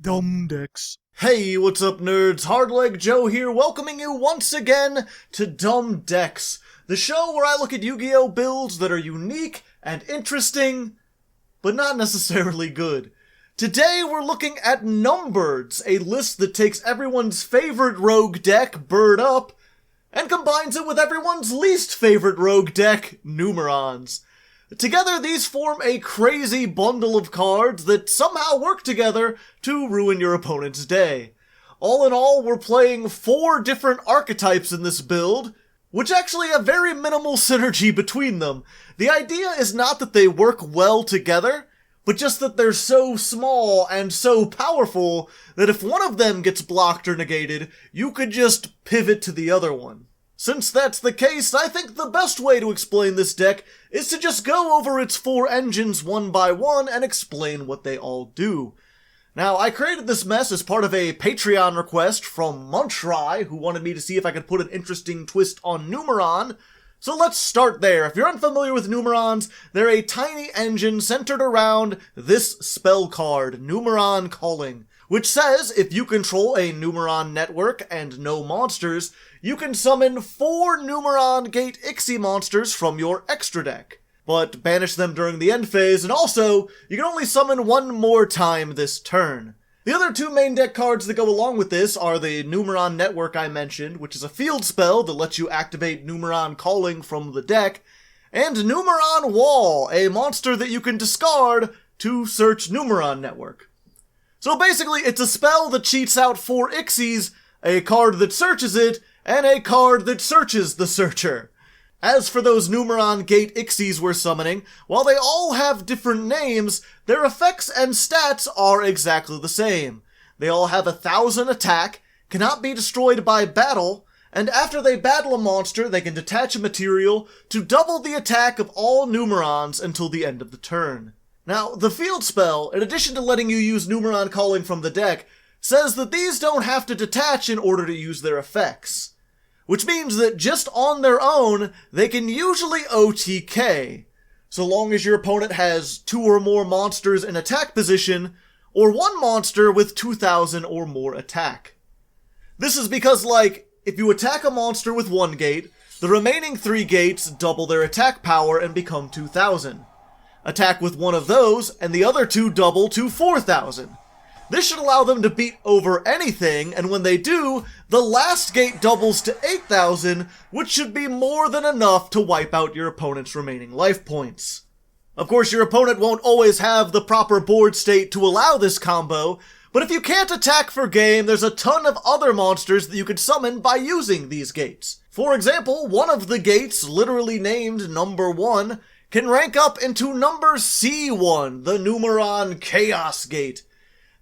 Dumb decks. Hey, what's up nerds? Hardleg Joe here, welcoming you once again to Dumb Decks, the show where I look at Yu-Gi-Oh! Builds that are unique and interesting, but not necessarily good. Today we're looking at Numbirds, a list that takes everyone's favorite rogue deck, Bird Up, and combines it with everyone's least favorite rogue deck, Numerons. Together, these form a crazy bundle of cards that somehow work together to ruin your opponent's day. All in all, we're playing 4 different archetypes in this build, which actually have very minimal synergy between them. The idea is not that they work well together, but just that they're so small and so powerful that if one of them gets blocked or negated, you could just pivot to the other one. Since that's the case, I think the best way to explain this deck is to just go over its 4 engines one by one and explain what they all do. Now, I created this mess as part of a Patreon request from Muntry, who wanted me to see if I could put an interesting twist on Numeron. So let's start there. If you're unfamiliar with Numerons, they're a tiny engine centered around this spell card, Numeron Calling, which says if you control a Numeron network and no monsters, you can summon 4 Numeron Gate Ixie monsters from your extra deck, but banish them during the end phase, and also, you can only summon 1 more time this turn. The other 2 main deck cards that go along with this are the Numeron Network I mentioned, which is a field spell that lets you activate Numeron Calling from the deck, and Numeron Wall, a monster that you can discard to search Numeron Network. So basically, it's a spell that cheats out 4 Ixies, a card that searches it, and a card that searches the searcher. As for those Numeron Gate Ixies we're summoning, while they all have different names, their effects and stats are exactly the same. They all have 1,000 attack, cannot be destroyed by battle, and after they battle a monster, they can detach a material to double the attack of all Numerons until the end of the turn. Now, the field spell, in addition to letting you use Numeron Calling from the deck, says that these don't have to detach in order to use their effects. Which means that just on their own, they can usually OTK, so long as your opponent has 2 or more monsters in attack position, or 1 monster with 2,000 or more attack. This is because, if you attack a monster with 1 gate, the remaining 3 gates double their attack power and become 2,000. Attack with 1 of those, and the other 2 double to 4,000. This should allow them to beat over anything, and when they do, the last gate doubles to 8,000, which should be more than enough to wipe out your opponent's remaining life points. Of course, your opponent won't always have the proper board state to allow this combo, but if you can't attack for game, there's a ton of other monsters that you could summon by using these gates. For example, one of the gates, literally named Number 1, can rank up into Number C1, the Numeron Chaos Gate.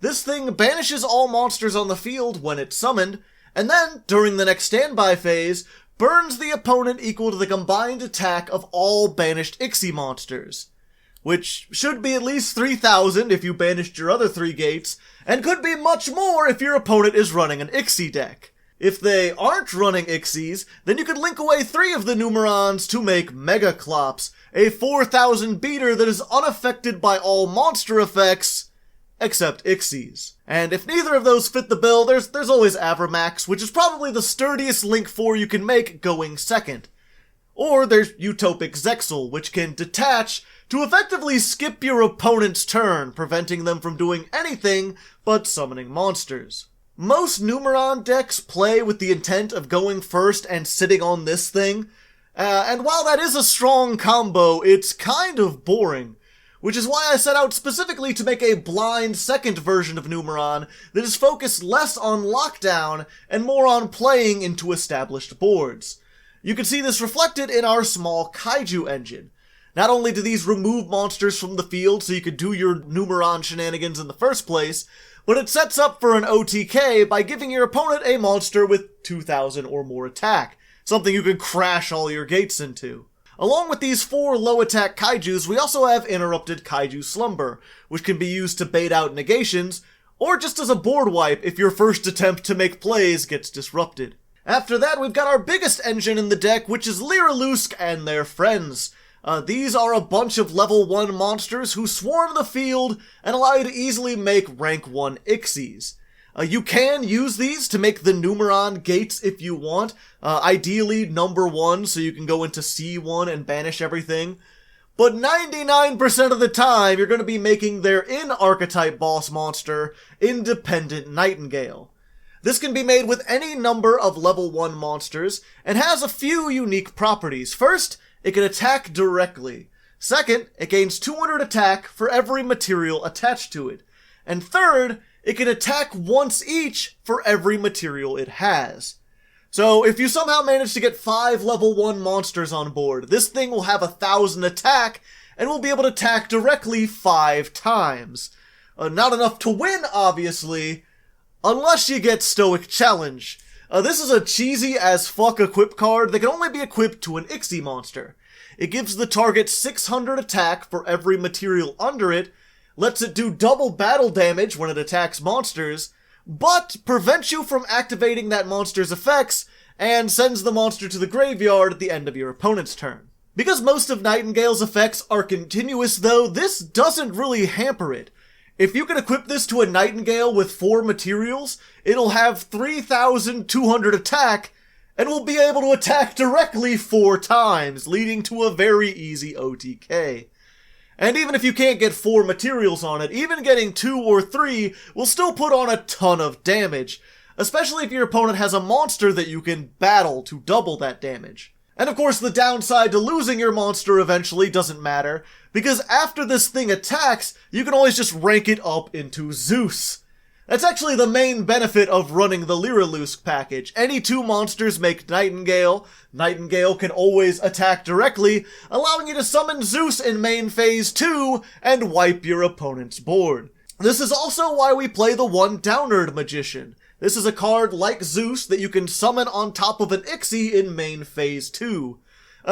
This thing banishes all monsters on the field when it's summoned, and then, during the next standby phase, burns the opponent equal to the combined attack of all banished Ixie monsters. Which should be at least 3,000 if you banished your other 3 gates, and could be much more if your opponent is running an Ixie deck. If they aren't running Ixies, then you could link away 3 of the Numerons to make Mega Clops, a 4,000 beater that is unaffected by all monster effects, except Ixies. And if neither of those fit the bill, there's always Avramax, which is probably the sturdiest link 4 you can make going second. Or there's Utopic Zexal, which can detach to effectively skip your opponent's turn, preventing them from doing anything but summoning monsters. Most Numeron decks play with the intent of going first and sitting on this thing, and while that is a strong combo, it's kind of boring. Which is why I set out specifically to make a blind second version of Numeron that is focused less on lockdown and more on playing into established boards. You can see this reflected in our small Kaiju engine. Not only do these remove monsters from the field so you can do your Numeron shenanigans in the first place, but it sets up for an OTK by giving your opponent a monster with 2,000 or more attack, something you can crash all your gates into. Along with these 4 low-attack Kaijus, we also have Interrupted Kaiju Slumber, which can be used to bait out negations, or just as a board wipe if your first attempt to make plays gets disrupted. After that, we've got our biggest engine in the deck, which is Lyrilusc and their friends. These are a bunch of level 1 monsters who swarm the field and allow you to easily make rank 1 Ixies. You can use these to make the Numeron gates if you want, ideally number 1 so you can go into C1 and banish everything. But 99% of the time, you're going to be making their in-archetype boss monster Independent Nightingale. This can be made with any number of level 1 monsters, and has a few unique properties. First, it can attack directly. Second, it gains 200 attack for every material attached to it. And third, it can attack once each for every material it has. So, if you somehow manage to get 5 level 1 monsters on board, this thing will have 1,000 attack, and will be able to attack directly 5 times. Not enough to win, obviously, unless you get Stoic Challenge. This is a cheesy as fuck equip card that can only be equipped to an Ixie monster. It gives the target 600 attack for every material under it, lets it do double battle damage when it attacks monsters, but prevents you from activating that monster's effects, and sends the monster to the graveyard at the end of your opponent's turn. Because most of Nightingale's effects are continuous though, this doesn't really hamper it. If you can equip this to a Nightingale with 4 materials, it'll have 3,200 attack, and will be able to attack directly 4 times, leading to a very easy OTK. And even if you can't get 4 materials on it, even getting 2 or 3 will still put on a ton of damage, especially if your opponent has a monster that you can battle to double that damage. And of course the downside to losing your monster eventually doesn't matter, because after this thing attacks, you can always just rank it up into Zeus. That's actually the main benefit of running the Lyrilusc package. Any 2 monsters make Nightingale. Nightingale can always attack directly, allowing you to summon Zeus in main phase 2 and wipe your opponent's board. This is also why we play the 1 Downerd Magician. This is a card like Zeus that you can summon on top of an Ixie in main phase 2.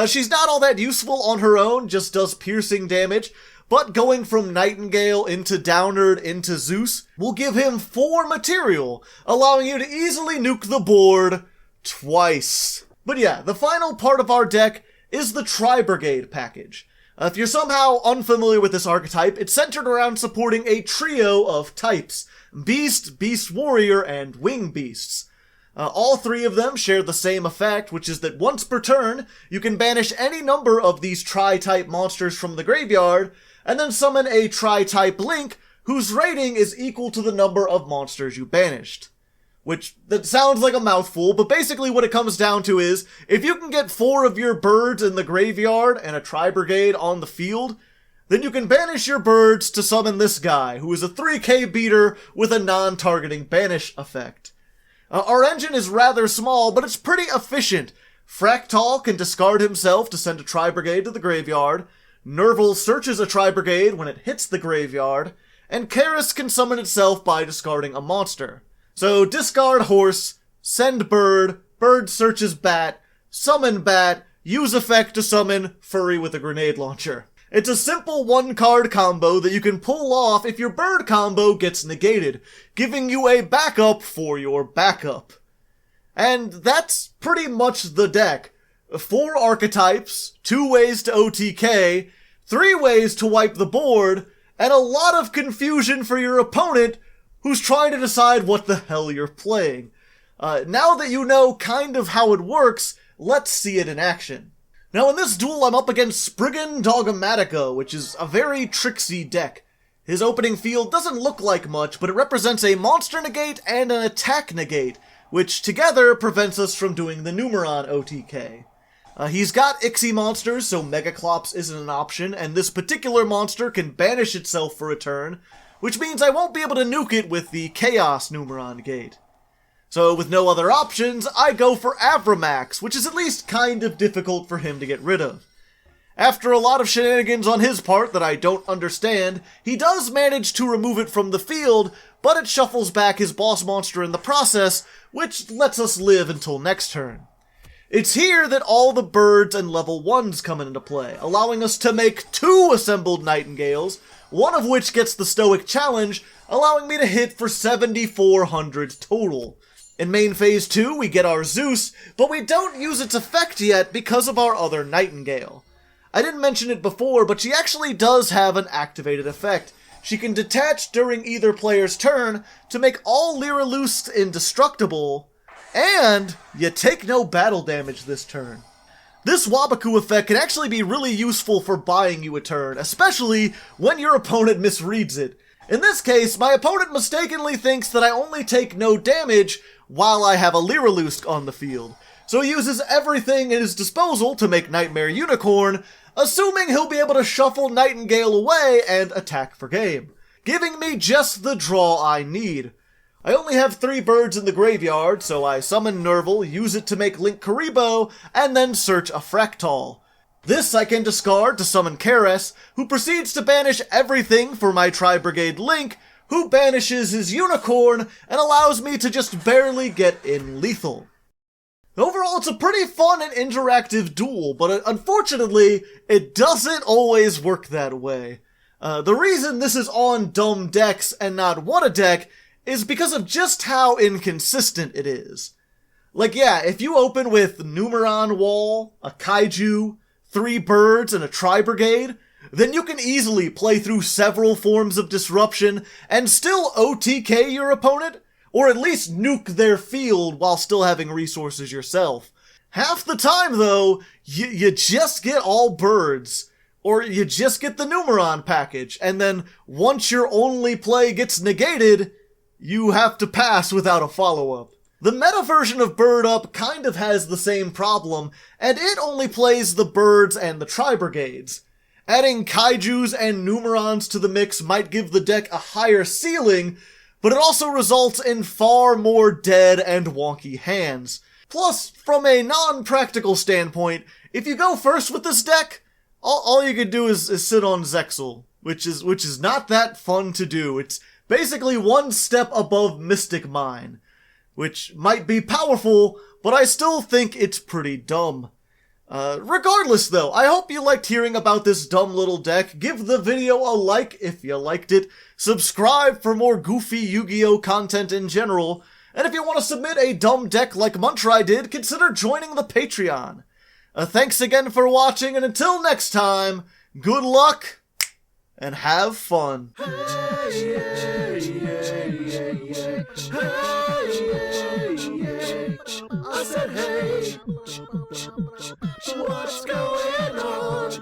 She's not all that useful on her own, just does piercing damage, but going from Nightingale into Downerd into Zeus will give him 4 material, allowing you to easily nuke the board twice. But yeah, the final part of our deck is the Tri-Brigade package. If you're somehow unfamiliar with this archetype, it's centered around supporting a trio of types: Beast, Beast Warrior, and Wing Beasts. All 3 of them share the same effect, which is that once per turn, you can banish any number of these Tri-type monsters from the graveyard, and then summon a Tri-type Link, whose rating is equal to the number of monsters you banished. Which, that sounds like a mouthful, but basically what it comes down to is, if you can get 4 of your birds in the graveyard and a Tri-Brigade on the field, then you can banish your birds to summon this guy, who is a 3k beater with a non-targeting banish effect. Our engine is rather small, but it's pretty efficient. Fractal can discard himself to send a Tri-Brigade to the graveyard, Nerval searches a Tri-Brigade when it hits the graveyard, and Kaijus can summon itself by discarding a monster. So discard horse, send bird, bird searches bat, summon bat, use effect to summon furry with a grenade launcher. It's a simple 1-card combo that you can pull off if your bird combo gets negated, giving you a backup for your backup. And that's pretty much the deck. 4 archetypes, 2 ways to OTK, 3 ways to wipe the board, and a lot of confusion for your opponent who's trying to decide what the hell you're playing. Now that you know kind of how it works, let's see it in action. Now in this duel I'm up against Spriggan Dogmatica, which is a very tricksy deck. His opening field doesn't look like much, but it represents a monster negate and an attack negate, which together prevents us from doing the Numeron OTK. He's got Ixie monsters, so Megaclops isn't an option, and this particular monster can banish itself for a turn, which means I won't be able to nuke it with the Chaos Numeron gate. So with no other options, I go for Avramax, which is at least kind of difficult for him to get rid of. After a lot of shenanigans on his part that I don't understand, he does manage to remove it from the field, but it shuffles back his boss monster in the process, which lets us live until next turn. It's here that all the birds and level 1s come into play, allowing us to make 2 assembled Nightingales, one of which gets the Stoic Challenge, allowing me to hit for 7,400 total. In main phase 2, we get our Zeus, but we don't use its effect yet because of our other Nightingale. I didn't mention it before, but she actually does have an activated effect. She can detach during either player's turn to make all Lyriluscs indestructible, and you take no battle damage this turn. This Wabaku effect can actually be really useful for buying you a turn, especially when your opponent misreads it. In this case, my opponent mistakenly thinks that I only take no damage while I have a Lyrilusc on the field, so he uses everything at his disposal to make Nightmare Unicorn, assuming he'll be able to shuffle Nightingale away and attack for game, giving me just the draw I need. I only have 3 birds in the graveyard, so I summon Nerval, use it to make Link Karibo, and then search a Fractal. This I can discard to summon Keres, who proceeds to banish everything for my Tri-Brigade Link, who banishes his Unicorn and allows me to just barely get in lethal. Overall, it's a pretty fun and interactive duel, but unfortunately, it doesn't always work that way. The reason this is on dumb decks and not What-A deck is because of just how inconsistent it is. Like, yeah, if you open with Numeron Wall, a Kaiju, 3 birds, and a Tri-Brigade, then you can easily play through several forms of disruption and still OTK your opponent, or at least nuke their field while still having resources yourself. Half the time, though, you just get all birds, or you just get the Numeron package, and then once your only play gets negated, you have to pass without a follow-up. The meta version of Bird Up kind of has the same problem, and it only plays the birds and the Tri-Brigades. Adding Kaijus and Numerons to the mix might give the deck a higher ceiling, but it also results in far more dead and wonky hands. Plus, from a non-practical standpoint, if you go first with this deck, all you can do is sit on Zexal, which is not that fun to do. It's basically one step above Mystic Mine, which might be powerful, but I still think it's pretty dumb. Regardless though, I hope you liked hearing about this dumb little deck. Give the video a like if you liked it. Subscribe for more goofy Yu-Gi-Oh content in general. And if you want to submit a dumb deck like Muntry did, consider joining the Patreon. Thanks again for watching, and until next time, good luck and have fun. I said, hey, what's going on?